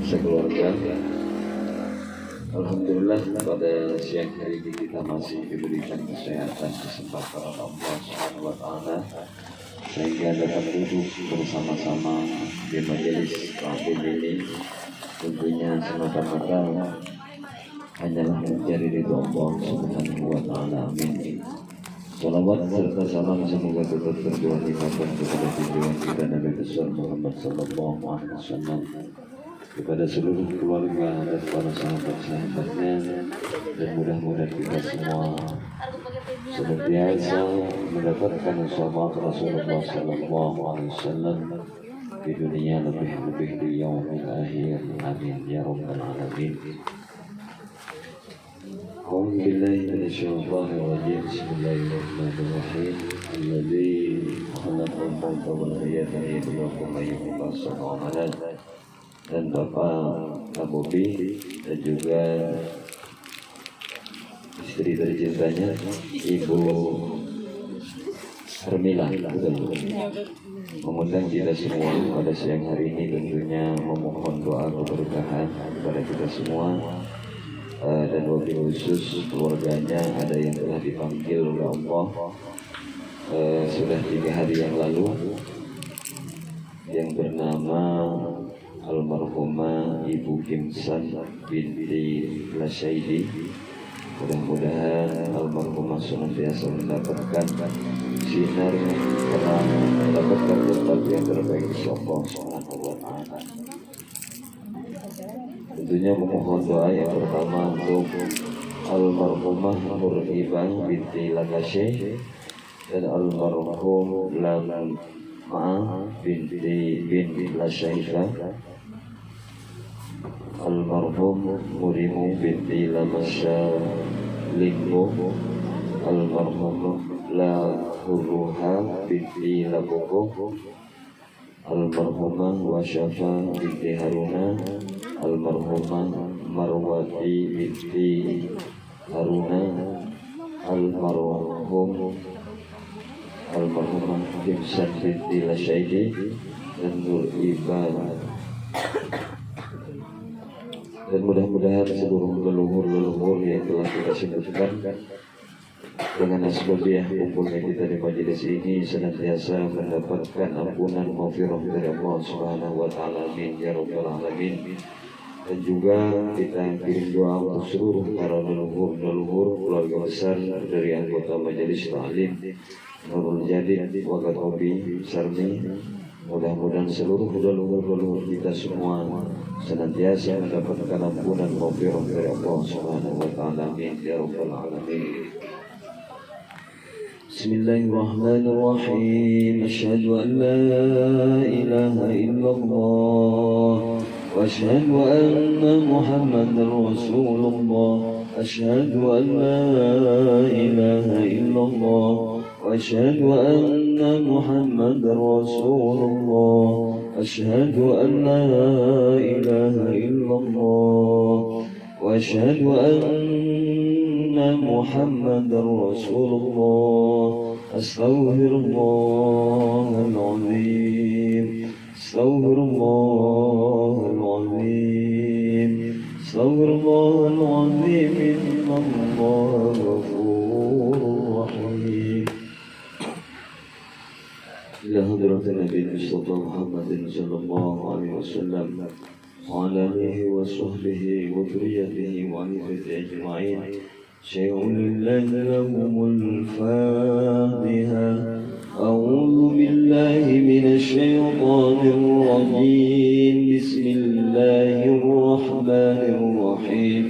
sekeluarga. Alhamdulillah pada siang hari ini kita masih diberikan kesehatan, kesempatan oleh Allah Subhanahu wa Ta'ala sehingga dapat duduk bersama-sama di majelis taklim ini. Tentunya semata-mata hanyalah mencari ridho Allah Subhanahu wa Ta'ala. Amin. Salawat serta salam semoga tetap tercurah limpahkan kepada junjungan kita Nabi besar Muhammad sallallahu alaihi wasallam, kepada seluruh keluarga dan para sahabat-sahabatnya, dan mudah-mudahan kita semua senantiasa mendapatkan syafaat Rasulullah sallallahu alaihi wasallam di dunia, lebih-lebih di yaumil akhir. Amin ya rabbal alamin. أعوذ بالله من الشيطان الرجيم. بسم الله الرحمن الرحيم. الذي خلق الموت والحياة ليبلوكم أيكم أحسن عملا. Dan Bapak Abu Bi dan juga istri tercintanya Ibu Hermila mengundang kita semua pada siang hari ini, tentunya memohon doa keberkahan kepada kita semua. Dan wabil khusus keluarganya ada yang telah dipanggil oleh Allah sudah 3 hari yang lalu, yang bernama almarhumah Ibu Kimsan binti Lasyaidi. Mudah-mudahan almarhumah senantiasa mendapatkan sinar terang, mendapatkan tempat yang terbaik di Allah Subhanahu wa Ta'ala. Tentunya memohon doa yang pertama untuk almarhumah Nurhibah binti Lakashe dan almarhum Lama binti Lasyaifah, almarhum Murimu binti Lamasya Linggo, almarhum Lahuruha binti Laboko, almarhumah Wasyafa binti Haruna, almarhumah Marwati binti Haruna, almarhumah Kimsan binti Lasyaidi, dan Nur Iban. Dan mudah-mudahan seluruh leluhur yang telah kita sebutkan dengan asbabiah kumpulnya kita di majelis ini senantiasa mendapatkan ampunan maghfirah dari Allah Subhanahu wa Ta'ala. Amin ya rabbal alamin. Dan juga kita kirim doa untuk seluruh para leluhur keluarga besar dari anggota majelis taklim Nurul Jadid Wakatobi Sarmi. Mudah-mudahan seluruh leluhur kita semua senantiasa mendapatkan ampunan maghfirah dari Allah Subhanahu wa Ta'ala. Amin ya rabbal alamin. Bismillahirrahmanirrahim. Asyhadu an la ilaha illallah wa asyhadu anna Muhammadar Rasulullah. Asyhadu an la ilaha illallah wa asyhadu anna Muhammadar Rasulullah. Asyhadu an la ilaha illallah wa asyhadu anna Muhammadar Rasulullah. Astaghfirullahal azim. Astaghfirullahal azim. Astaghfirullahal azim. Innallaha ghafurur rahim. Ila hadratin Nabi Mustafa Muhammadin sallallahu alaihi wasallam wa ala alihi wa sahbihi wa dhurriyyatihi wa alihi ajma'in. شيء لله لهم الفاتحة. أعوذ بالله من الشيطان الرجيم. بسم الله الرحمن الرحيم.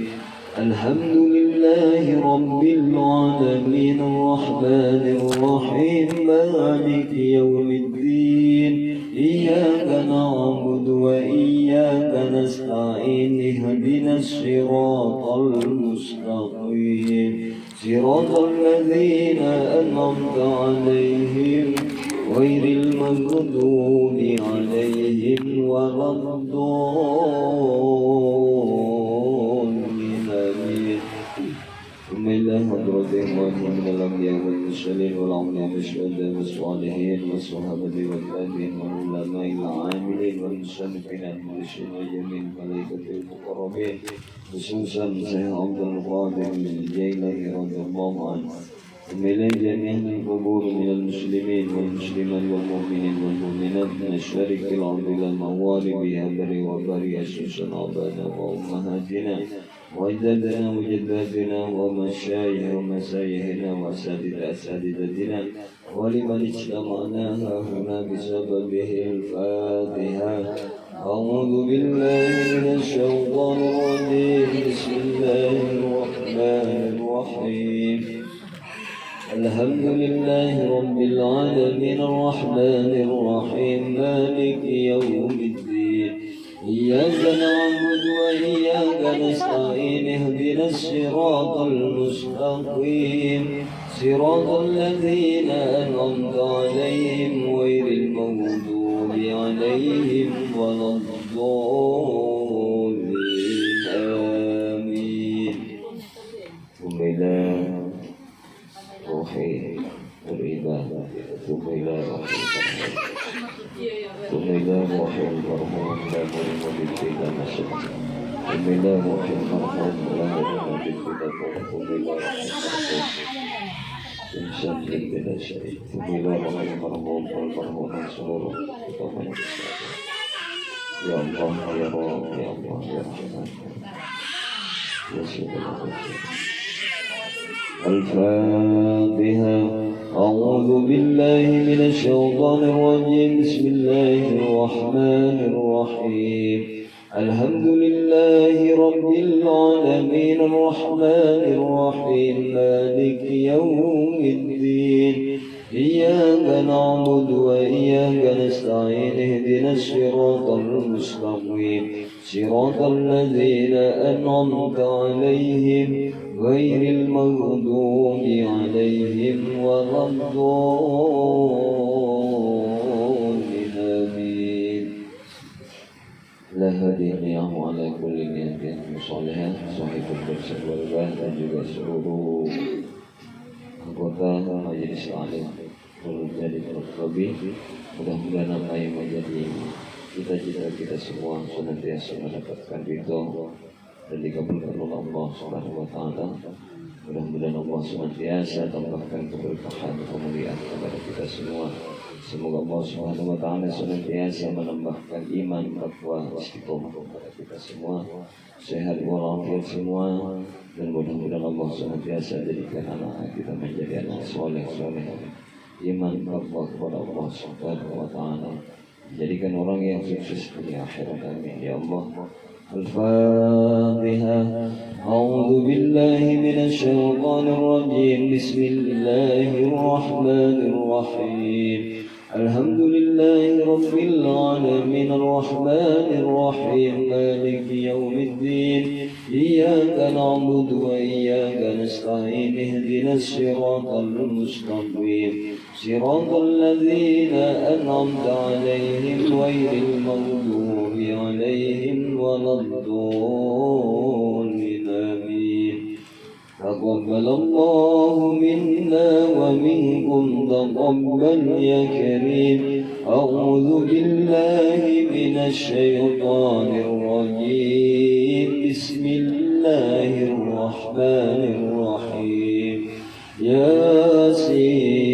الحمد لله رب العالمين الرحمن الرحيم مالك يوم الدين. إياك نعبد وإياك نستعين. اهدنا الصراط المستقيم صراط الذين أنعمت عليهم غير المغضوب عليهم ولا الضالين. ثم إلى حضرتهم وأنهم من الأنبياء والمرسلين والعلماء والشهداء والصالحين والصحابة والتابعين والعلماء العاملين والمصنفين المرسلين وجميع الملائكة المقربين خصوصا سيدنا عبد القادر الجيلاني رضي الله عنه ومن جميع القبور من المسلمين والمسلمات والمؤمنين والمؤمنات من الشرق الأرض إلى المغارب بر وبر خصوصا آبائنا وأمهاتنا وأجدادنا وجداتنا ومشايخ ومشايخنا وأساتذتنا ولمن اجتمعنا هنا بسببه الفاتحة. أعوذ بالله من الشيطان الرجيم بسم الله الرحمن الرحيم الحمد لله رب العالمين الرحمن الرحيم مالك يوم الدين إياك نعبد وإياك نستعين اهدنا الصراط المستقيم صراط الذين أنعمت عليهم غير المغضوب عليهم ولا الضالين آمين. ثم إلى توحيد والعبادة ثم إلى ثم إلى روح المرحوم لا مريم بالفدا نشر ثم إلى روح المرحوم لا مريم بالفدا ثم إلى روح المرحوم إنسان بلا شيء ثم إلى روح المرحوم والمرحوم منصور ومن يا الله يا رب يا الله يا رحمن يا سيدنا الفاتحة. أعوذ بالله من الشيطان الرجيم بسم الله الرحمن الرحيم الحمد لله رب العالمين الرحمن الرحيم مالك يوم الدين إياك نعبد وإياك نستعين اهدنا الصراط المستقيم صراط الذين أنعمت عليهم غير المغضوب عليهم ولا الضالين آمين. لا هادي على كل نية صالحة صحيح البرسل والبahd dan juga seluruh anggota majelis alim menjadi terlebih mudah-mudahan apa yang menjadi cita-cita kita semua senantiasa mendapatkan ridho dan dikabulkan oleh Allah Subhanahu wa taala. Mudah-mudahan Allah senantiasa tambahkan keberkahan kemuliaan kepada kita semua. Semoga Allah Subhanahu wa taala senantiasa menambahkan iman, takwa, istiqomah kepada kita semua. Sehat walafiat semua dan mudah-mudahan Allah senantiasa jadikan anak kita menjadi anak soleh. Iman, takwa kepada Allah Subhanahu wa taala. Jadikan orang yang sukses dunia akhirat. Amin ya Allah. الفاتحة. أعوذ بالله من الشيطان الرجيم بسم الله الرحمن الرحيم الحمد لله رب العالمين الرحمن الرحيم مالك يوم الدين إياك نعبد وإياك نستعين اهدنا الصراط المستقيم صراط الذين أنعمت عليهم غير المغضوب عليهم ولا الضالين آمين. تقبل الله منا ومنكم تقبل يا كريم. أعوذ بالله من الشيطان الرجيم بسم الله الرحمن الرحيم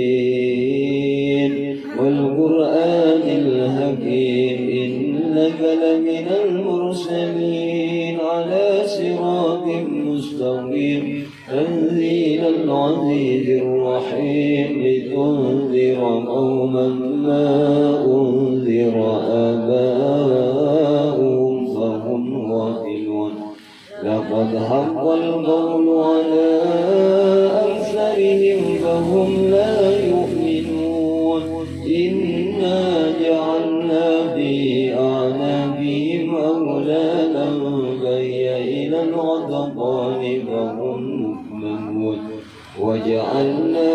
ياسين والقرآن الحكيم إنك لمن المرسلين على صراط مستقيم تنزيل العزيز الرحيم لتنذر قوما ما أنذر آباؤهم فهم غافلون. لقد حق القول على أكثرهم فهم لا يؤمنون. إنا جعلنا في أعناقهم أغلالا فهي إلى الأذقان فهم مقمحون. وجعلنا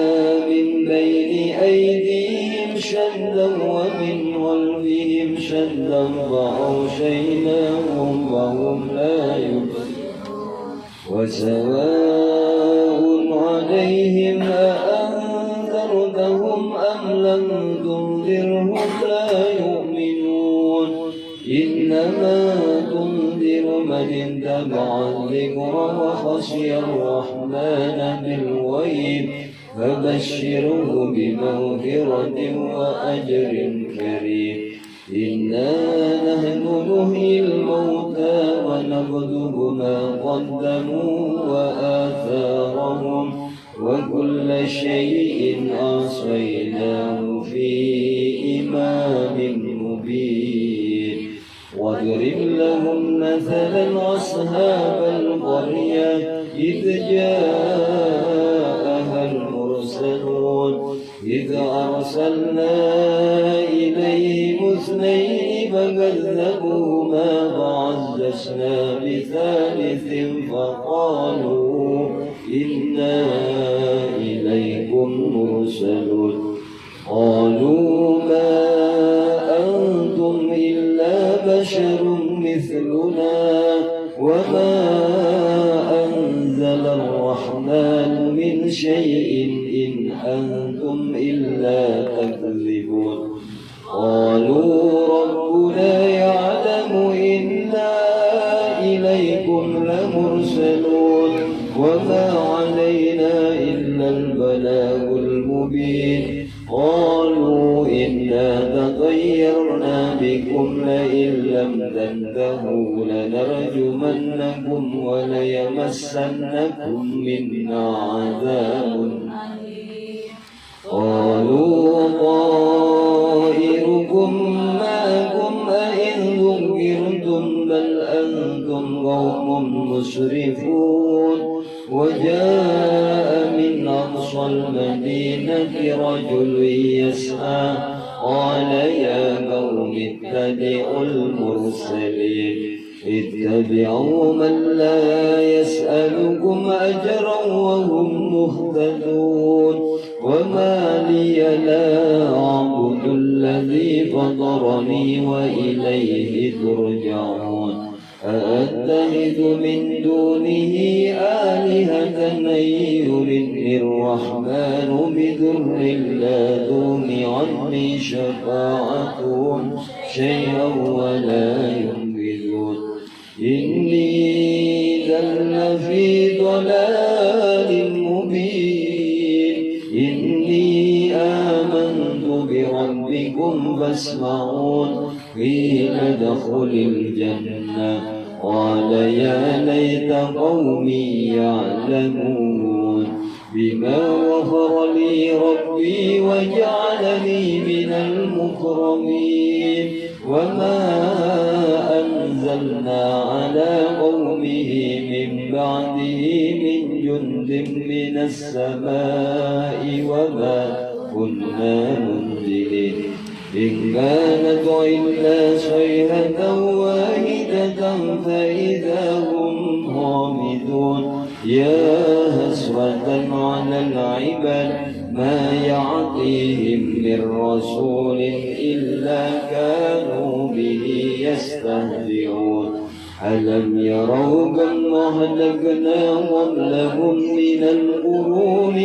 من بين أيديهم شدا ومن خلفهم شدا فأغشيناهم فهم لا يبصرون. وسواء عليهم أأنذرتهم أم لم تنذرهم لا يؤمنون إنما تنذر من اتبع الذكر وخشي الرحمن بالغيب فبشره بمغفرة وأجر كريم إنا نحن نحيي الموتى ونكتب ما قدموا وآثارهم وكل شيء أحصيناه في إمام مبين واضرب لهم مثلا أصحاب القرية إذ جاءها المرسلون إذ أرسلنا إليهم اثنين فكذبوهما فعززنا بثالث فقالوا إنا إليكم مرسلون قالوا ما أنتم إلا بشر مثلنا وما أنزل الرحمن من شيء إن أنتم إلا تكذبون قالوا ربنا يعلم إنا إليكم لمرسلون وما علينا إلا البلاغ المبين قالوا إنا تطيرنا بكم لئن لم تنتهوا لنرجمنكم وليمسنكم منا عذاب قالوا طائركم معكم أئن ذكرتم بل أنتم قوم مسرفون وجاء من أقصى المدينة رجل يسعى قال يا قوم اتبعوا المرسلين اتبعوا من لا يسألكم أجرا وهم مهتدون وما لي لا أعبد الذي فطرني وإليه ترجعون أأتخذ من دونه آلهة أن يردني الرحمن بضر لا تغن عني شفاعتهم شيئا ولا ينقذون إني ذل في ضلال مبين إني آمنت بربكم فاسمعون قيل ادخل الجنة قال يا ليت قومي يعلمون بما غفر لي ربي وجعلني من المكرمين وما أنزلنا على قومه من بعده من جند من السماء وما كنا منزلين إن كانت إلا صيحة واحدة فإذا هم خامدون يا حسرة على العباد ما يعطيهم من رسول إلا كانوا به يستهزئون ألم يروا كم أهلكنا قبلهم من القرون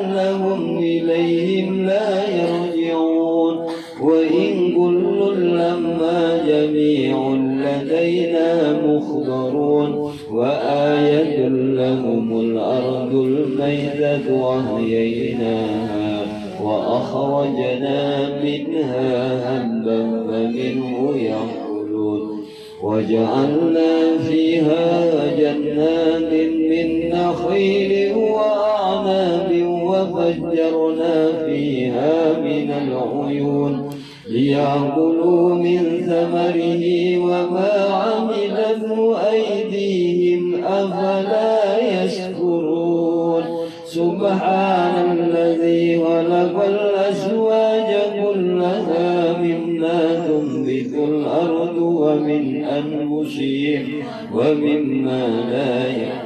أنهم إليهم لا يرجعون وإن كل لما جميع لدينا مخضرون وآية لهم الأرض الميتة وأحييناها وأخرجنا منها هبا فمنه يأكلون وجعلنا فيها جنات من نخيل وأعناب وفجرنا فيها من العيون ليأكلوا من ثمره وما عملته أيديهم أفلا يشكرون سبحان الذي خلق الأزواج كلها مما تنبت الأرض ومن أنفسهم ومما لا يعلمون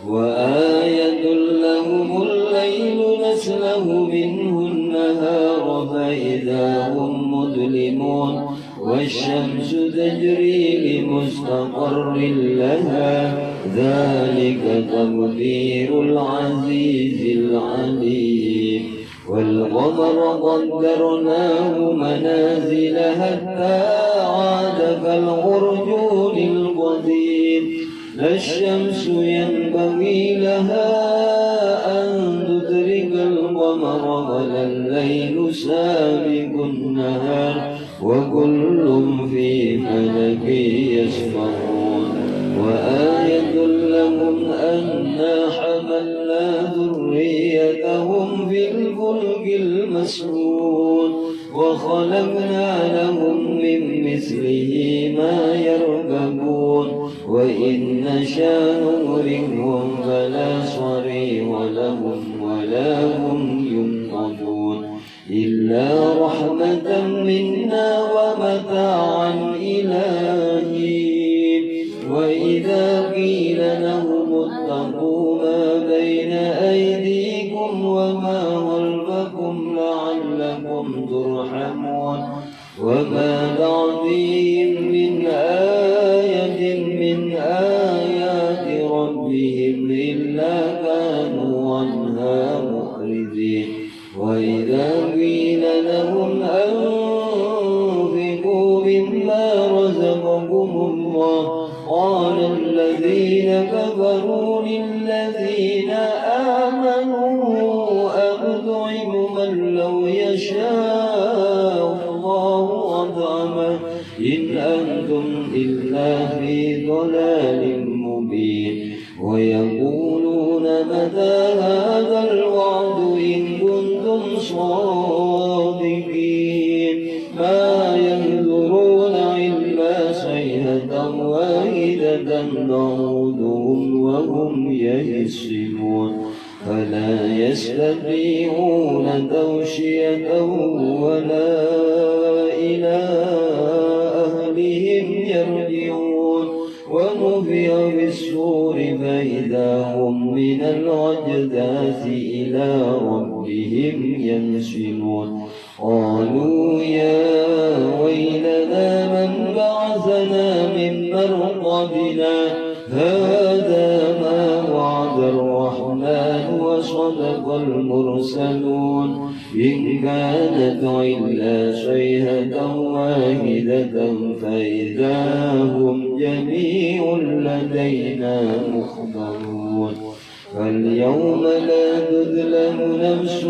وآية لهم الليل نسلخ منه النهار فإذا هم مظلمون والشمس تجري لمستقر لها ذلك تقدير العزيز العليم والقمر قدرناه منازل حتى عاد كالعرجون القديم لا الشمس ينبغي لها أن تدرك القمر ولا الليل سابق النهار وكل في فلك يسبحون وآية لهم أنا حملنا ذريتهم في الفلك المسحون وخلقنا لهم من مثله ما يركبون وإن نشاء نغرقهم فلا صريخ لهم ولا هم ينقذون إلا رحمة منا ومتاعا إلى حين وإذا قيل لهم اتقوا ما بين أيديكم وما خلفكم لعلكم ترحمون وما تعطيهم من آية من آيات ربهم إلا كانوا عنها معرضين وإذا قيل لهم أنفقوا مما رزقكم الله قال الذين كفروا للذين آمنوا أنطعم من لو يشاء الله أطعمه إن أنتم إلا في ضلال مبين ويقولون متى هذا الوعد إن كنتم صادقين ما ينظرون إلا صيحة واحدة تعودهم وهم يحسبون فلا يستطيعون توشية ولا إلى أهلهم يرجعون ونفخ في الصور فإذا هم من الأجداث إلى ربهم ينسلون قالوا يا ويلنا من بعثنا من مرقدنا هذا ما وعد الرحمن وصدق المرسلون إن كانت إلا صيحة واحدة فإذا هم جميع لدينا محضرون فاليوم لا تظلم نفس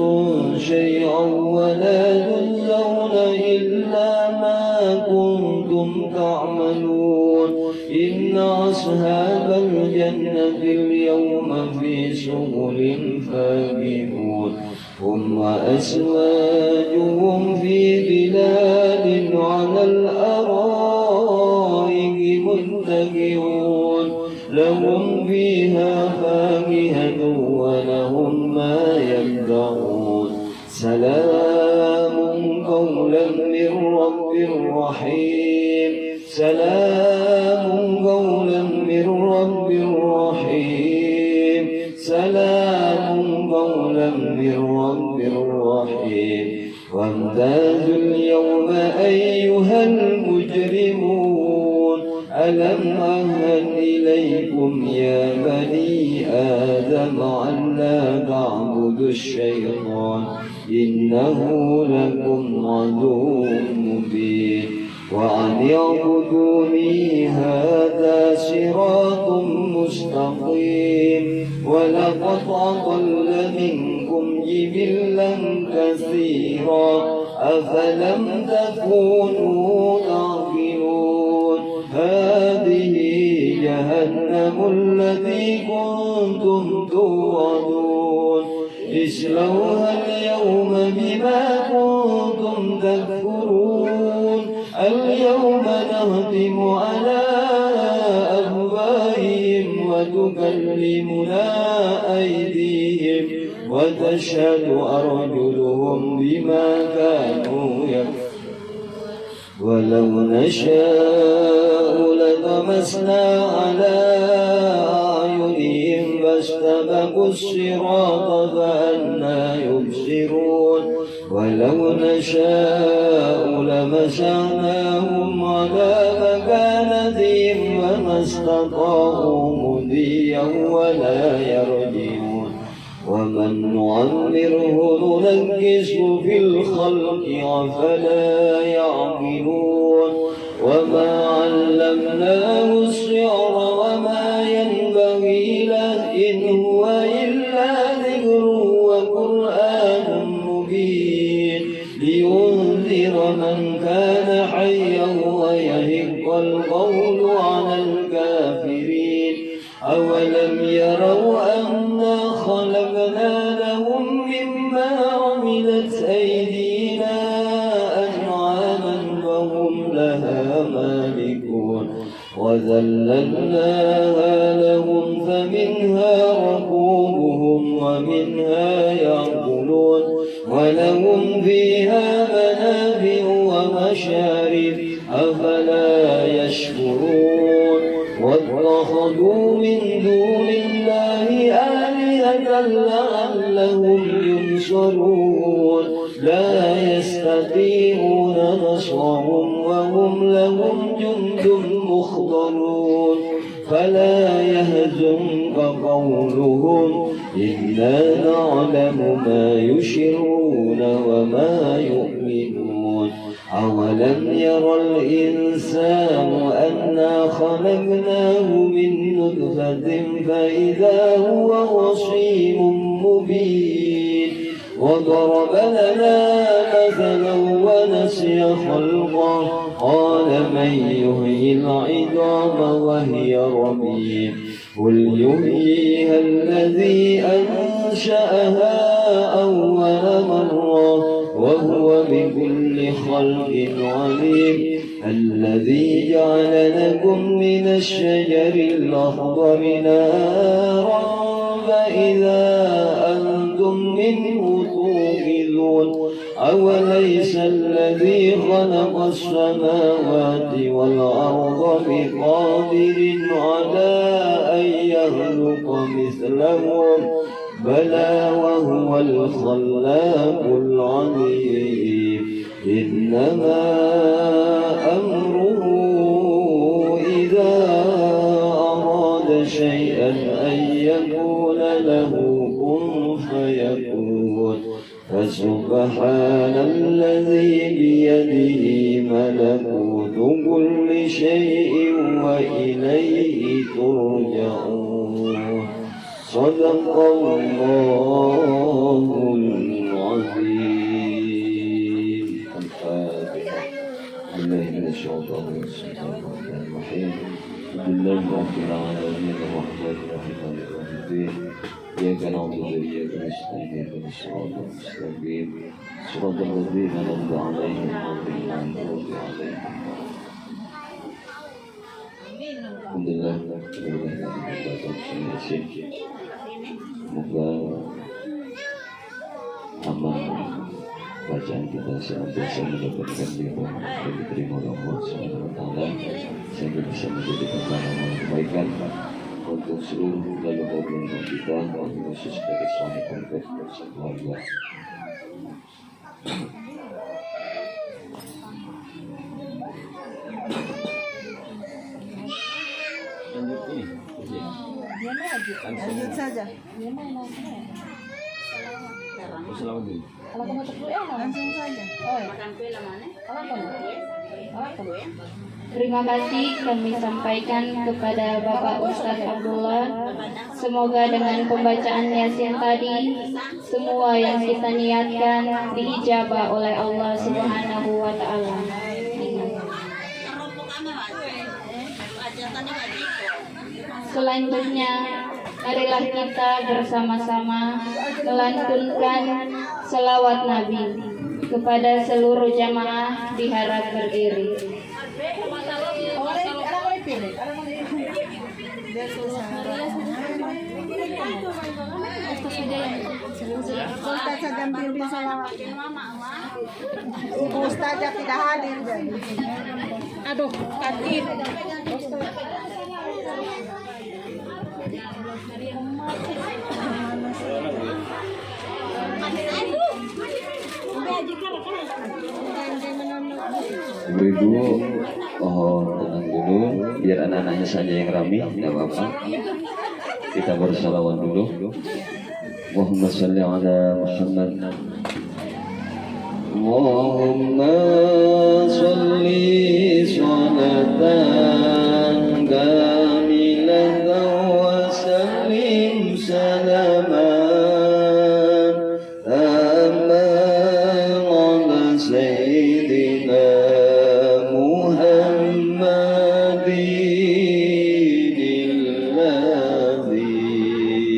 شيئا ولا تجزون إلا ما كنتم تعملون إن أصحاب الجنة اليوم في شغل فاكهون هم وأزواجهم في ظلال على الأرائك متكئون لهم فيها فاكهة ولهم ما يدعون سلام قولا من رب رحيم سلام قولا من رب رحيم سلام قولا من رب رحيم وامتازوا اليوم أيها المجرمون ألم أهد إليكم يا بني آدم ألا تعبدوا الشيطان إنه لكم عدو مبين وأن اعبدوني هذا صراط مستقيم ولقد أضل منكم جبلا كثيرا أفلم تكونوا تعقلون هذه جهنم التي كنتم توعدون اصلوها اليوم بما كنتم تكفرون اليوم نختم على أفواههم وتكلمنا أيديهم وتشهد أرجلهم بما كانوا يكفرون ولو نشاء لطمسنا على أعينهم فاستبقوا الصراط فأنى يبصرون ولو نشاء لمسعناهم فكنذير فما استطاعوا مضيا ولا يرجعون ومن نعمره ننكسه في الخلق أفلا يعقلون وما علمناه الشعر وما ينبغي له إن هو إلا ذكر وقرآن مبين لينذر من كان حيا ويحق القول على الكافرين أولم يروا أنا خلقنا لهم مما عملت أيدينا أنعاما فهم لها مالكون وذللناها لهم فمنها ركوبهم ومنها يأكلون ولهم فيها منافع ومشارب أفلا يشكرون واتخذوا من دون الله آلهة لعلهم ينصرون لا يستطيعون نصرهم وهم لهم جند مخضرون فلا يهزنك قولهم إنا نعلم ما يشرون وما يؤمنون أولم ير الإنسان أنا خلقناه من نطفة فإذا هو خصيم مبين وضرب لنا مثلا ونسي خلقه قال من يحيي العظام وهي رميم قل يحييها الذي أنشأها أول مرة وهو بكل خلق عليم الذي جعل لكم من الشجر الأخضر نارا فإذا أنتم منه توقدون أوليس الذي خلق السماوات والأرض بقادر على أن يخلق مثلهم بلى وهو الخلاق العليم إنما أمره إذا أراد شيئا أن يقول له كن فيكون فسبحان الذي بيده ملكوت كل شيء وإليه ترجعون صدق الله العظيم. الفاتحة. بالله من الشيطان الرجيم. بسم الله الرحمن الرحيم. الرحمن الرحيم. إياك نعبد وإياك نستعين اهدنا الصراط المستقيم صراط الذين أنعمت عليهم غير المغضوب عليهم. Alhamdulillah, semoga amal bacaan kita senantiasa mendapatkan ridho dan diterima oleh Allah Subhanahu wa taala sehingga bisa menjadi pengalaman kebaikan untuk seluruh leluhur kita, khusus dari suami keluarga dan keluarga. Lanjut saja. Langsung saja. Terima kasih kami sampaikan kepada Bapak Ustadz Abdullah. Semoga dengan pembacaan Yasin tadi, semua yang kita niatkan diijabah oleh Allah Subhanahu wa taala. Selanjutnya, marilah kita bersama-sama melantunkan selawat Nabi kepada seluruh jamaah di harap berdiri. Ustaz saja pimpin salawat. Ibu Ustazah tidak hadir. Aduh, kaget. Ibu-ibu, mohon tenang biar anak-anaknya saja yang rame, tidak apa-apa. Kita bersalawan dulu. Allahumma sholli ala Muhammad. Allahumma sholli sholatan kamilatan wa sallim salaman tamman ala sayyidina Muhammadin alladhi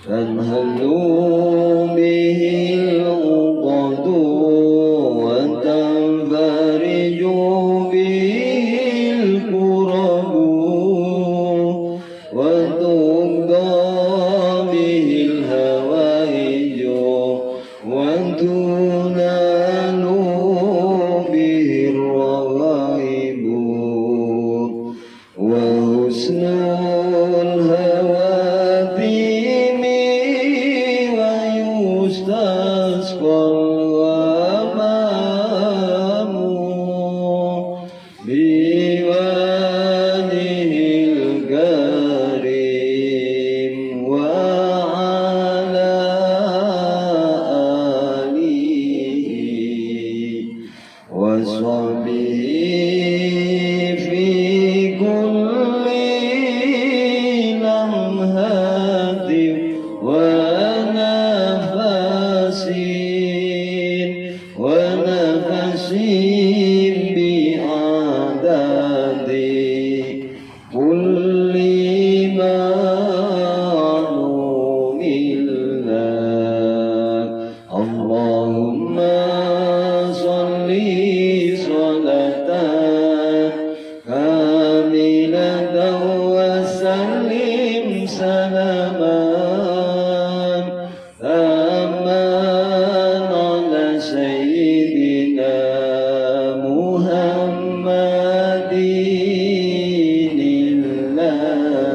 tanhalu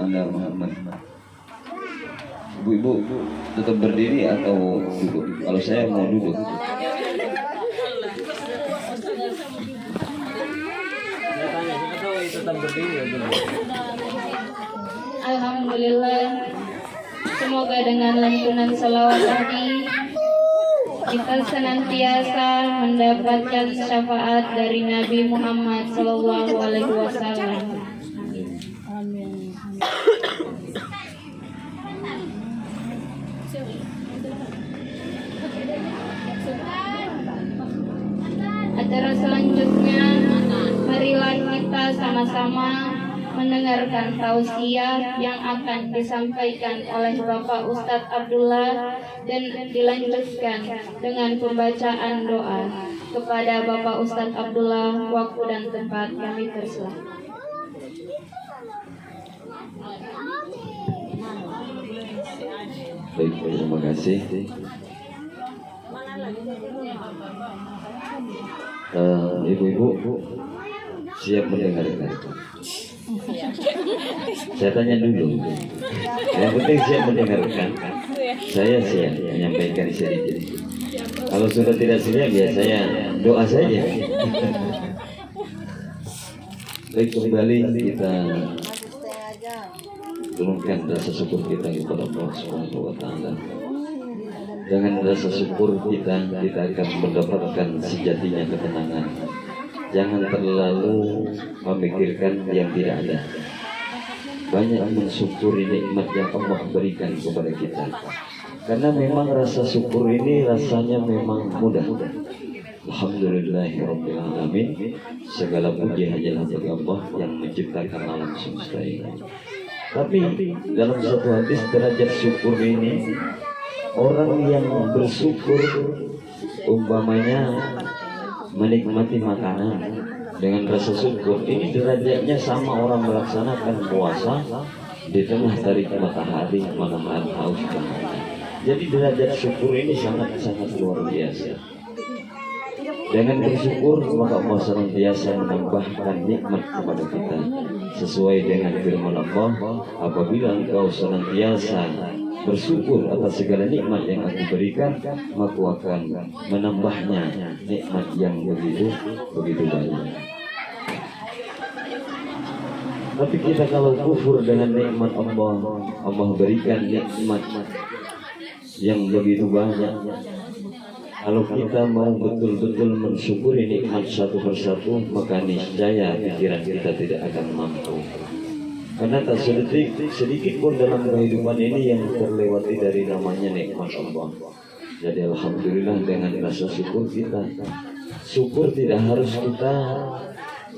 Anda Muhammad. Ibu-ibu tetap berdiri atau duduk? Kalau saya mau duduk. Alhamdulillah, semoga dengan lantunan salawat tadi kita senantiasa mendapatkan syafaat dari Nabi Muhammad SAW. Acara selanjutnya, marilah kita sama-sama mendengarkan tausiah yang akan disampaikan oleh Bapak Ustadz Abdullah dan dilanjutkan dengan pembacaan doa. Kepada Bapak Ustadz Abdullah, waktu dan tempat kami persilakan. Baik, terima kasih. Ibu-ibu siap mendengarkan? Saya tanya dulu. Yang penting siap mendengarkan. Saya siap menyampaikan sedikit. Kalau sudah tidak siap ya saya doa saja. Baik, kembali kita turunkan rasa syukur kita kepada Allah Subhanahu wa Ta'ala. Dengan rasa syukur kita akan mendapatkan sejatinya ketenangan. Jangan terlalu memikirkan yang tidak ada. Banyak mensyukuri nikmat yang Allah berikan kepada kita. Karena memang rasa syukur ini rasanya memang mudah. Alhamdulillahirabbil alamin. Segala puji hanyalah bagi Allah yang menciptakan alam semesta ini. Tapi dalam satu hadis derajat syukur ini, orang yang bersyukur umpamanya menikmati makanan dengan rasa syukur, ini derajatnya sama orang melaksanakan puasa di tengah terik matahari menahan haus dan lapar. Jadi derajat syukur ini sangat-sangat luar biasa. Dengan bersyukur maka Allah senantiasa menambahkan nikmat kepada kita. Sesuai dengan firman Allah, apabila engkau senantiasa bersyukur atas segala nikmat yang aku berikan, maka aku akan menambahnya nikmat yang begitu banyak. Tapi kita kalau kufur dengan nikmat Allah, Allah berikan nikmat yang begitu banyak. Kalau kita mau betul-betul mensyukuri nikmat satu persatu, maka niscaya pikiran kita tidak akan mampu. Karena tak sedikit pun dalam kehidupan ini yang terlewati dari namanya nikmat Allah. Jadi alhamdulillah dengan rasa syukur kita. Syukur tidak harus kita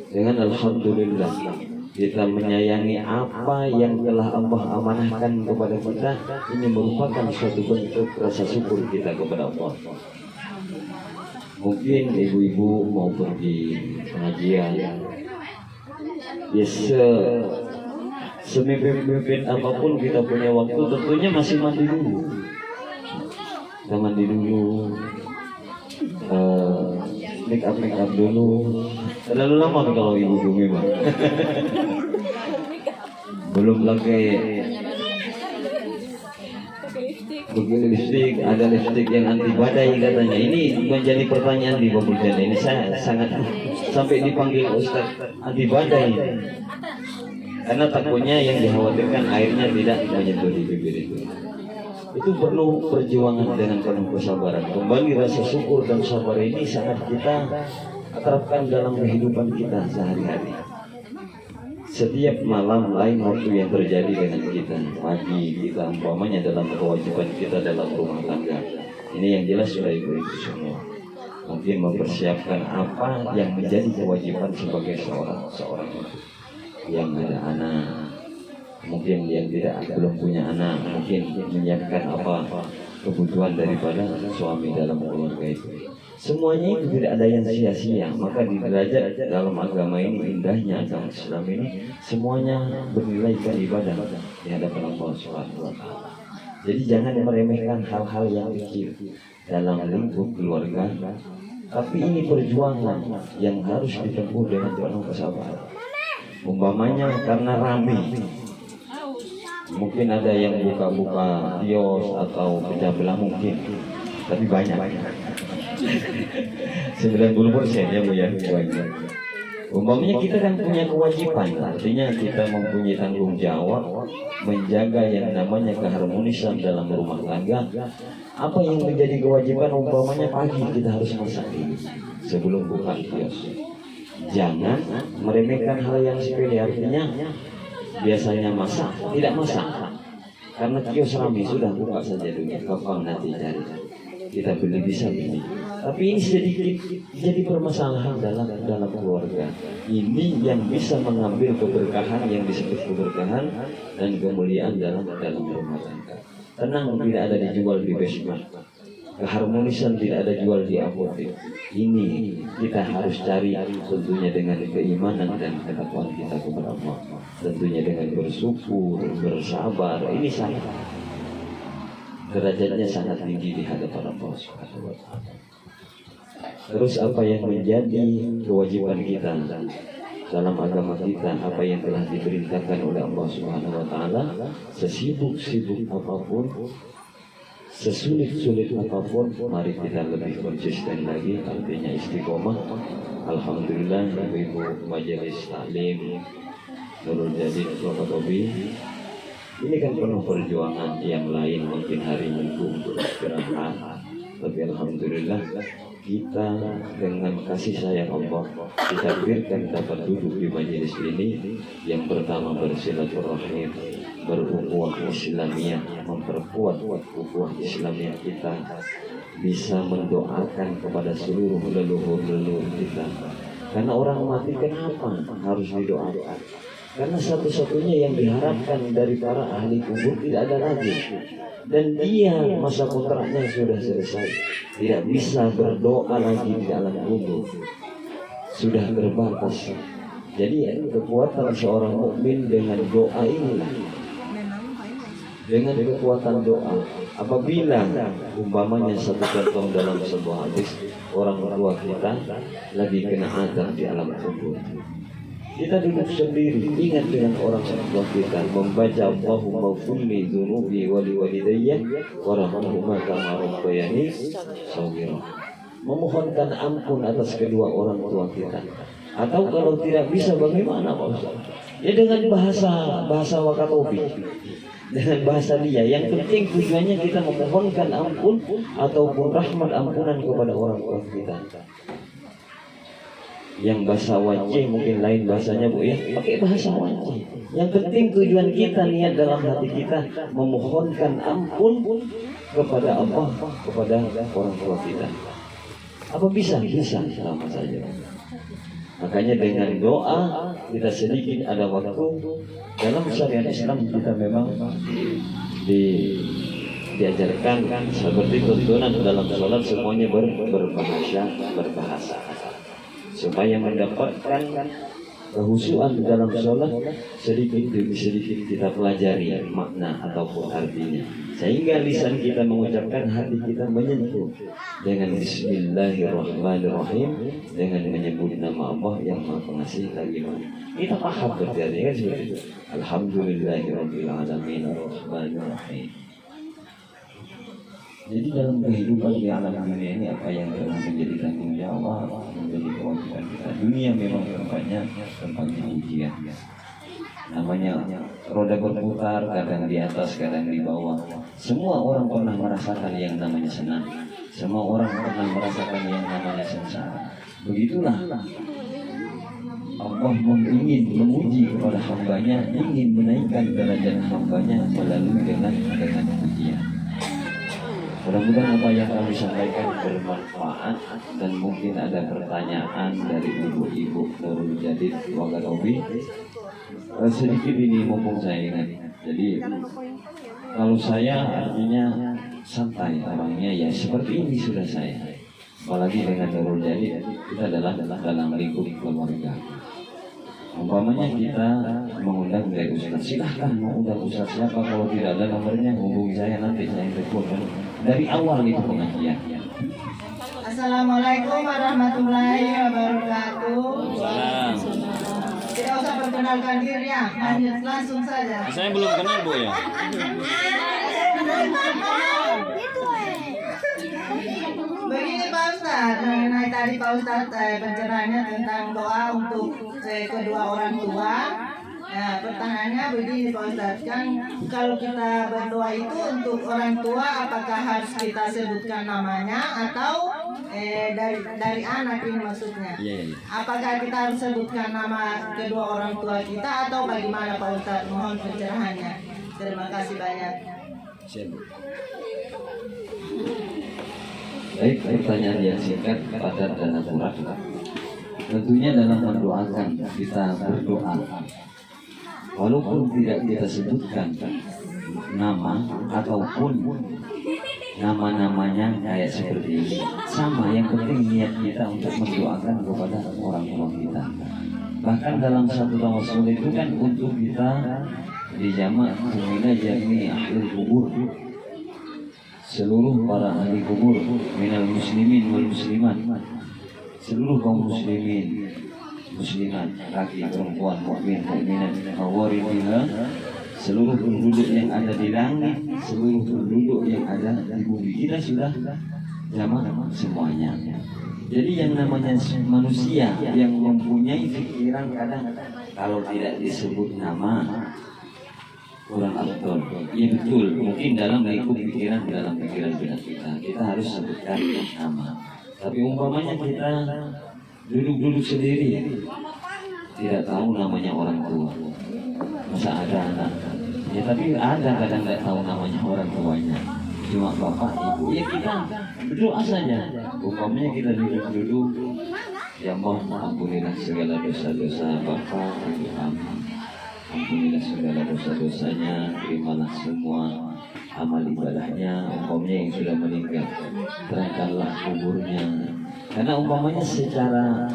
dengan alhamdulillah. Kita menyayangi apa yang telah Allah amanahkan kepada kita. Ini merupakan suatu bentuk rasa syukur kita kepada Allah. Mungkin ibu-ibu mau pergi pengajian, ya semepet apapun kita punya waktu, tentunya masih mandi dulu. Kita mandi dulu, make up dulu. Terlalu lama kalau ibu-ibu memang. Belum pakai lipstik, ada lipstik yang anti badai katanya. Ini menjadi pertanyaan di Babuljan ini. Saya sangat sampai dipanggil Ustaz anti badai. Karena takutnya yang dikhawatirkan airnya tidak menyentuh di bibir itu. Itu perlu perjuangan dengan penuh kesabaran. Kembali rasa syukur dan sabar ini sangat kita terapkan dalam kehidupan kita sehari-hari. Setiap malam lain waktu yang terjadi dengan kita. Pagi kita umpamanya dalam kewajiban kita dalam rumah tangga. Ini yang jelas sudah ibu-ibu semua. Mungkin mempersiapkan apa yang menjadi kewajiban sebagai seorang yang ada anak. Mungkin yang belum punya anak, mungkin menyiapkan apa kebutuhan daripada suami dalam keluarga itu. Semuanya itu tidak ada yang sia-sia. Maka di derajat dalam agama ini, indahnya agama Islam ini, semuanya bernilai ibadah di hadapan Allah Subhanahu wa Ta'ala. Jadi jangan meremehkan hal-hal yang kecil dalam lingkup keluarga. Tapi ini perjuangan yang harus ditempuh dengan penuh kesabaran. Umpamanya karena rame, Mungkin ada yang buka-buka kios atau pecah belah mungkin, tapi banyak. 90% ya Bu ya, banyak. Umpamanya kita kan punya kewajiban, artinya kita mempunyai tanggung jawab menjaga yang namanya keharmonisan dalam rumah tangga. Apa yang menjadi kewajiban? Umpamanya pagi kita harus masak dulu sebelum buka kios. Jangan meremehkan hal yang sepele, artinya biasanya masak, tidak masak. Karena kios ramai, sudah buka saja dulu, kapan nanti cari. Kita beli bisa beli. Tapi ini sedikit jadi permasalahan dalam keluarga. Ini yang bisa mengambil keberkahan yang disebut keberkahan dan kemuliaan dalam rumah tangga. Tenang, tidak ada dijual di basement. Keharmonisan tidak ada jual di apotek. Ini kita harus cari tentunya dengan keimanan dan ketakwaan kita kepada Allah. Tentunya dengan bersyukur, bersabar. Ini sangat derajatnya sangat tinggi di hadapan Allah Subhanahu wa Ta'ala. Terus apa yang menjadi kewajiban kita dalam agama kita, apa yang telah diperintahkan oleh Allah Subhanahu wa Ta'ala, sesibuk-sibuk apapun, sesulit-sulit apapun, mari kita lebih konsisten lagi, artinya istiqomah. Alhamdulillah, ibu-ibu majelis taklim Nurul Jadid Wakatobi ini kan penuh perjuangan. Yang lain mungkin hari Minggu untuk istirahat, tapi alhamdulillah kita dengan kasih sayang Allah ditakdirkan dapat duduk di majelis ini. Yang pertama bersilaturahim, berukhuwah Islamiyah, memperkuat ukhuwah Islamiyah kita, bisa mendoakan kepada seluruh leluhur kita. Karena orang mati kenapa harus didoakan? Karena satu-satunya yang diharapkan dari para ahli kubur tidak ada lagi. Dan dia masa kontraknya sudah selesai, tidak bisa berdoa lagi di dalam kubur, sudah terbatas. Jadi kekuatan seorang mukmin dengan doa inilah, dengan kekuatan doa. Apabila umpamanya satu contoh dalam sebuah hadis, orang tua kita lagi kena azab di alam kubur, kita duduk sendiri, ingat dengan orang tua kita, membaca Allahumma ghfirli dzunubi wa liwalidayya warhamhuma kama rabbayani shaghira. Memohonkan ampun atas kedua orang tua kita. Atau kalau tidak bisa bagaimana Pak Ustaz? Ya dengan bahasa Wakatobi, dengan bahasa dia. Yang penting tujuannya kita memohonkan ampun ataupun rahmat ampunan kepada orang tua kita. Yang bahasa wajih mungkin lain bahasanya Bu ya, pakai bahasa wajih. Yang penting tujuan kita, niat dalam hati kita memohonkan ampun kepada Allah, kepada orang tua kita. Apa bisa? Bisa, sama saja. Makanya dengan doa kita sedikit ada waktu dalam syariat Islam. Kita memang diajarkan seperti tuntunan dalam sholat semuanya berbahasa supaya mendapatkan kehusuan dalam sholat. Sedikit demi sedikit kita pelajari makna ataupun artinya, sehingga lisan kita mengucapkan, hati kita menyentuh dengan Bismillahirrahmanirrahim, dengan menyebut nama Allah yang Maha Pengasih lagi Maha. Kita paham berarti kan seperti itu. Alhamdulillahirabbil alamin arrahmanirrahim. Jadi dalam kehidupan di alam dunia ini, apa yang telah menjadi tanggung jawab, menjadi kewajiban kita. Dunia memang tempatnya ujian. Namanya roda berputar, kadang di atas, kadang di bawah. Semua orang pernah merasakan yang namanya senang. Semua orang pernah merasakan yang namanya sengsara. Begitulah Allah ingin menguji kepada hambanya, ingin menaikkan derajat hambanya melalui dengan ujian. Mudah-mudahan apa yang kami sampaikan bermanfaat, dan mungkin ada pertanyaan dari ibu-ibu Nurul Jadid Wakatobi. Sedikit ini mumpung saya ingat. Jadi kalau saya artinya santai orangnya, ya seperti ini sudah saya. Apalagi dengan Nurul Jadid, kita adalah dalam lingkup keluarga. Umpamanya kita mengundang dari Ustaz, silahkan mau undang Ustaz siapa, kalau tidak ada nomornya hubungi saya, nanti saya telepon. Dari awal itu pengajian. Assalamualaikum warahmatullahi wabarakatuh. Tidak usah perkenalkan diri ya, lanjut langsung saja. Saya belum kenal Bu ya. Begini Pak Ustadz, mengenai tadi Pak Ustadz pencerahannya tentang doa untuk kedua orang tua. Nah, pertanyaannya begini Pak Ustadz, kan kalau kita berdoa itu untuk orang tua, apakah harus kita sebutkan namanya atau dari anak ini maksudnya? Iya. Apakah kita harus sebutkan nama kedua orang tua kita atau bagaimana Pak Ustadz? Mohon pencerahannya. Terima kasih banyak. Siap. Baik, pertanyaan yang singkat, padat dan akurat. Tentunya dalam mendoakan kita berdoa, walaupun tidak kita sebutkan nama ataupun nama-namanya kayak seperti ini, sama, yang penting niat kita untuk mendoakan kepada orang tua kita. Bahkan dalam satu tawasul itu kan untuk kita dijamak kumina jami ahli kubur, seluruh para ahli kubur, minal muslimin wal muslimat, seluruh kaum muslimin muslimat, laki perempuan, mukmin mukminat, hawaridina, seluruh penduduk yang ada di langit, seluruh penduduk yang ada di bumi. Kita sudah jamak semuanya. Jadi yang namanya manusia yang mempunyai pikiran, kadang kalau tidak disebut nama kurang afdol. Ya betul, mungkin dalam pikiran benak kita harus sebutkan nama. Tapi umpamanya kita duduk sendiri, tidak tahu namanya orang tua, masa ada anak? Ya tapi ada, kadang nggak tahu namanya orang tuanya, cuma bapak ibu. Ya kita berdoa saja. Umpamanya kita duduk, ya Allah ampunilah segala dosa-dosa bapak ibu kami, ampunilah segala dosa-dosanya, terimalah semua amal ibadahnya. Umpamanya yang sudah meninggal, terangkanlah kuburnya. Karena umpamanya secara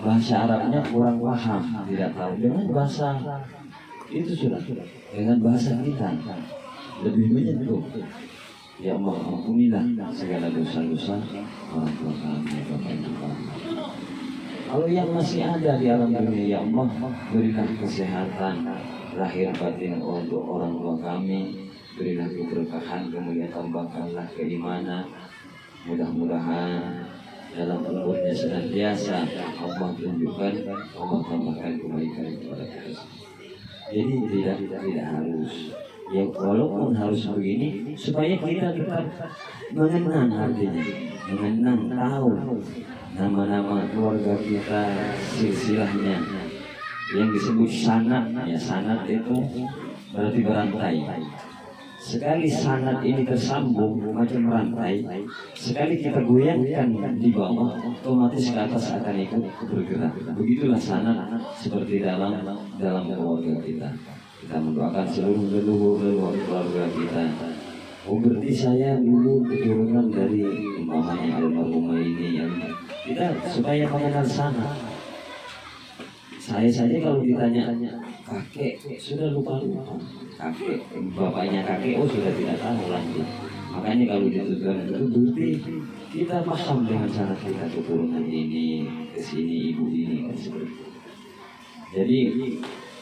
bahasa Arabnya kurang paham, tidak tahu, dengan bahasa itu sudah, dengan bahasa kita lebih menyentuh. Ya Allah ampunilah segala dosa-dosa orang tua kami, bapak ibu kami. Kalau yang masih ada di alam dunia, ya Allah berilah kesehatan lahir batin untuk orang tua kami, berilah keberkahan, kemudian tambahkanlah keimanan. Mudah-mudahan dalam umurnya senantiasa Allah tunjukkan, Allah tambahkan kebaikan kepada kita. Jadi tidak harus, ya walaupun harus begini supaya kita tetap mengenang, artinya mengenang, tahu nama-nama keluarga kita, silsilahnya yang disebut sanad. Ya sanad itu berarti berantai. Sekali sanad ini tersambung macam rantai, sekali kita goyangkan di bawah, otomatis ke atas akan ikut bergerak. Begitulah sanad seperti dalam keluarga kita. Kita mendoakan seluruh leluhur keluarga kita. Oh berarti saya dulu keturunan dari umpamanya almarhumah ini, yang kita supaya mengenal sanad. Saya saja kalau ditanya kakek sudah lupa, kakek bapaknya kakek sudah tidak tahu lagi. Makanya kalau dituturkan itu berarti kita paham dengan sanad kita, keturunan ini kesini, ibu ini kan seperti itu. Jadi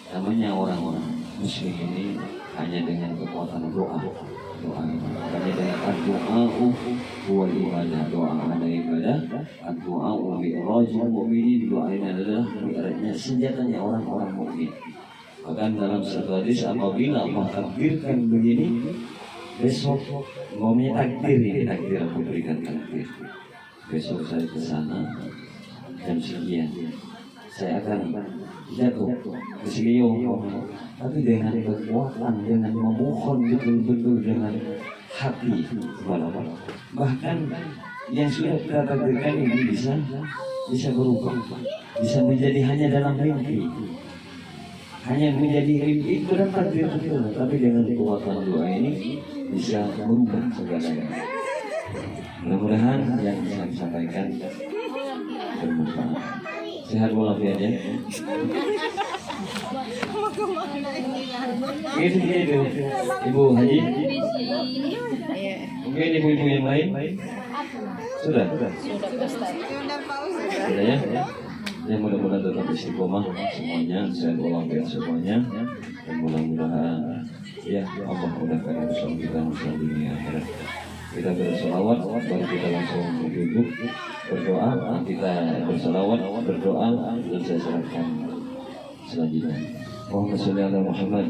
namanya orang-orang muslim ini hanya dengan kekuatan doa. Makanya dengan doa huwal ibadah, doa adalah ibadah. Doa bi rajul mu'minin, doa ini adalah ibaratnya senjatanya orang-orang mukmin. Bahkan dalam satu hadis, apabila Allah takdirkan begini, besok maunya takdir aku berikan takdir. Besok saya ke sana jam sekian, saya akan jatuh ke Seliong, tapi dengan kekuatan, dengan memohon betul-betul dengan hati kepada Allah. Bahkan yang sudah kita takdirkan ini bisa berubah, bisa menjadi hanya dalam mimpi, hanya menjadi mimpi itu dan takdir betul. Tapi dengan kekuatan doa ini bisa merubah segalanya. Mudah-mudahan yang saya sampaikan bermanfaat. Sehat walafiat ya. Itu Ibu Haji. Mungkin ibu-ibu yang lain sudah ya. Ya mudah-mudahan tetap istiqomah semuanya, sehat walafiat semuanya, dan mudah-mudahan ya Allah mudahkan urusan kita urusan dunia akhirat. Kita berselawat, baru kita langsung duduk berdoa. Kita berselawat, berdoa, dan saya serahkan selanjutnya. Allahumma sholli ala Muhammad.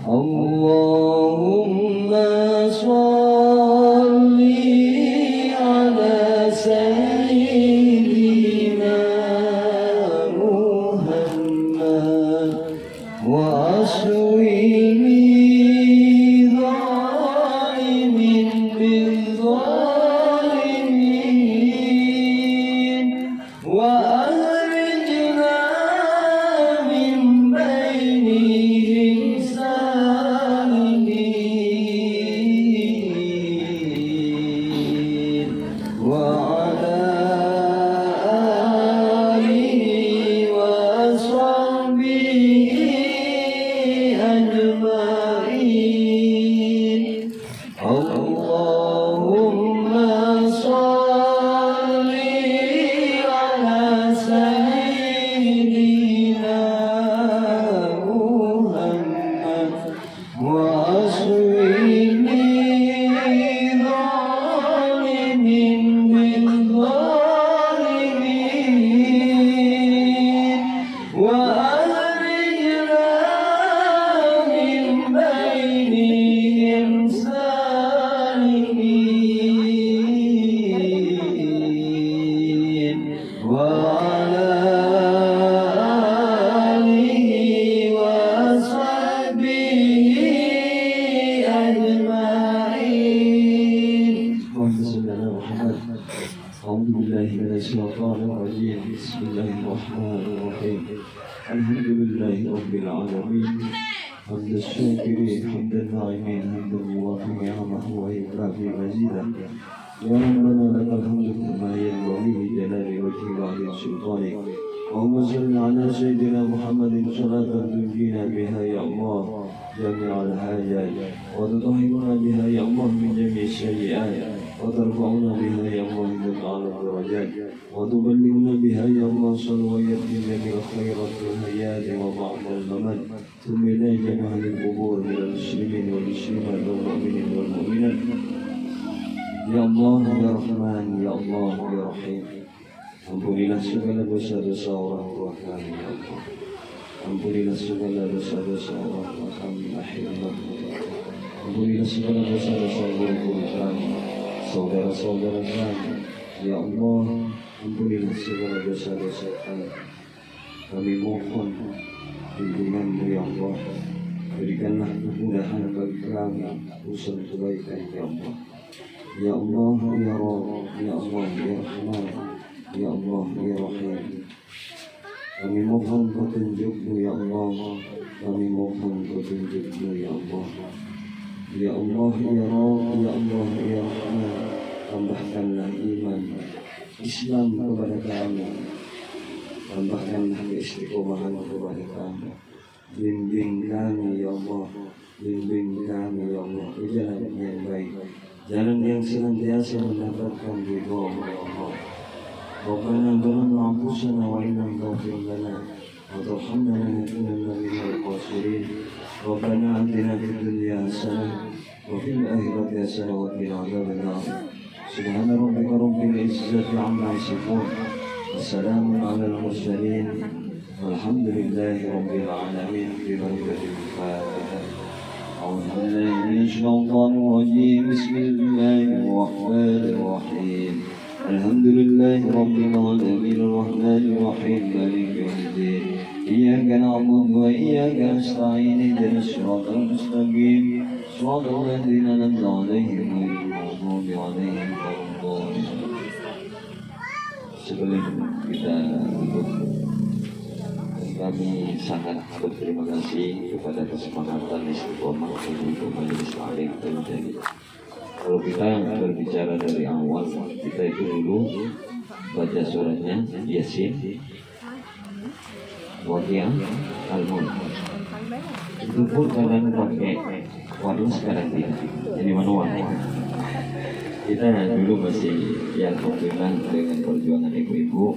Allahumma sholli ala sayyidina Muhammad wa aswini zalimin bil zalimin wa akhrijna min bainihim salimin wa ala alihi wa sahbihi ajma'in. Allahumma salli ala sayyidina Muhammad wa aswini zalimin bil zalimin wa akhrijna min bainihim salimin wa ala alihi wa sahbihi ajma'in. Allahumma salli ala Muhammad. A'udzu billahi minasy syaithanir rajim. Bismillahirrahmanirrahim. Alhamdulillahi rabbil alamin. حمد الشاكرين حمد الناعمين حمد الموافي نعمه وإكرامه مزيدا. يا ربنا لك الحمد كما ينبغي لجلال وجهك وعظيم سلطانك. اللهم صل على سيدنا محمد صلاة تنجينا بها يا الله جميع الحاجات وتطهرنا بها يا الله من جميع السيئات وترفعنا بها يا الله من أعلى الدرجات وتبلغنا بها يا الله صلوات جميع الخيرات والحياة وبعد الممات ثم إلى جميع القبور من المسلمين والمسلمات والمؤمنين والمؤمنات. Ya Allah ya Rahman, ya Allah ya Rahim. Ampunilah segala dosa-dosa orang tua kami ya Allah. Ampunilah segala dosa-dosa orang tua kami akhirnya. Ampunilah segala dosa-dosa guru-guru kami, saudara-saudara kami ya Allah. Ampunilah segala dosa-dosa kami. Kami mohon bimbingan-Mu ya Allah. Berikanlah kemudahan bagi kami usaha kebaikan ya Allah. Ya Allah ya Rabb, ya Allah ya Rahman, ya Allah ya Rahim. Kami mohon petunjuk-Mu ya Allah. Kami mohon petunjuk-Mu ya Allah. Ya Allah ya Rabb, ya Allah ya Rahman. Tambahkanlah iman Islam kepada kami. Tambahkanlah keistiqomahan kepada kami. Bimbing kami ya Allah. Bimbing kami ya Allah ke jalan yang baik, jalan yang senantiasa mendapatkan ridha-Mu ya Allah. Rabbana zalamna anfusana wa in lam taghfir lana wa tarhamna lanakunanna minal khasirin. Rabbana atina fid dunya hasanah wa fil akhirati hasanah wa qina adzabannar. Subhana rabbika rabbil izzati amma yasifun. Wassalamun alal mursalin. Walhamdulillahi rabbil alamin. Bi barakatil Fatihah. أعوذ بالله من الشيطان الرجيم. بسم الله الرحمن الرحيم. الحمد لله رب العالمين الرحمن الرحيم مالك يوم الدين. إياك نعبد وإياك نستعين اهدنا الصراط المستقيم صراط الذين أنعمت عليهم غير المغضوب عليهم ولا الضالين. Sebelum kita tutup, kami sangat berterima kasih kepada kesepakatan istiqomah untuk majelis taklim terjadi. Kalau kita berbicara dari awal, kita itu dulu baca suratnya Yasin, Waqiah, Al-Mulk. Itu pun kadang pakai warna, sekarang tidak. Jadi manual. Kita dulu masih ya alhamdulillah dengan perjuangan ibu-ibu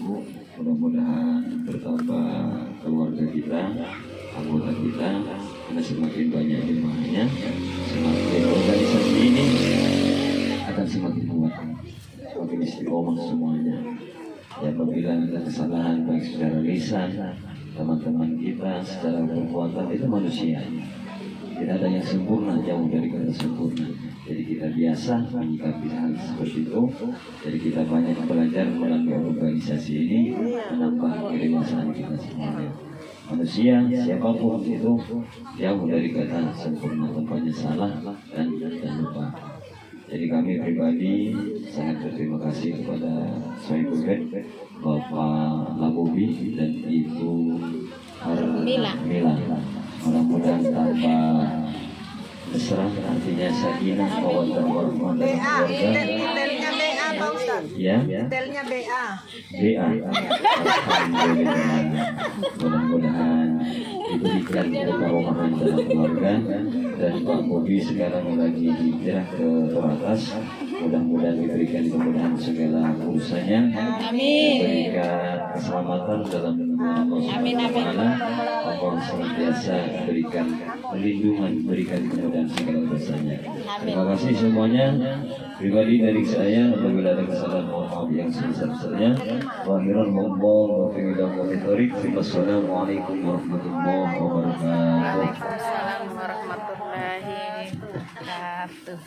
Mudah-mudahan bertambah keluarga kita, anggota kita, karena semakin banyak jemaahnya, semakin organisasi ini akan semakin kuat, semakin istiqomah semuanya. Ya, apabila ada kesalahan baik secara lisan, teman-teman kita secara perbuatan itu manusia. Tidak ada yang sempurna, jauh dari kata sempurna. Jadi kita biasa menyikapi hal seperti itu. Jadi kita banyak belajar melalui organisasi ini, menambah kedewasaan kita semuanya. Manusia siapapun itu jauh dari kata sempurna, tempatnya salah dan lupa. Jadi kami pribadi sangat berterima kasih kepada Sohibul Bed, Bapak Labubi dan Ibu Mila. Mudah-mudahan tanpa mesra, artinya sakinah, mawaddah warahmah dalam keluarga. Detailnya BA Pak Ustaz. Ya, Detailnya BA. BA. Alhamdulillah. Mudah-mudahan diberikan kebarokahan dalam keluarga, dan Pak Bobi sekarang lagi hijrah ke Toratas. Mudah-mudahan diberikan kemudahan segala urusannya. Amin. Diberikan keselamatan dalam Allah Subhanahu wa Ta'ala. Allah senantiasa berikan perlindungan, berikan kemudahan segala urusannya. Terima kasih semuanya. Pribadi dari saya, apabila ada kesalahan mohon maaf yang sebesar-besarnya. Wassalamualaikum warahmatullahi wabarakatuh. Waalaikumsalam warahmatullahi wabarakatuh.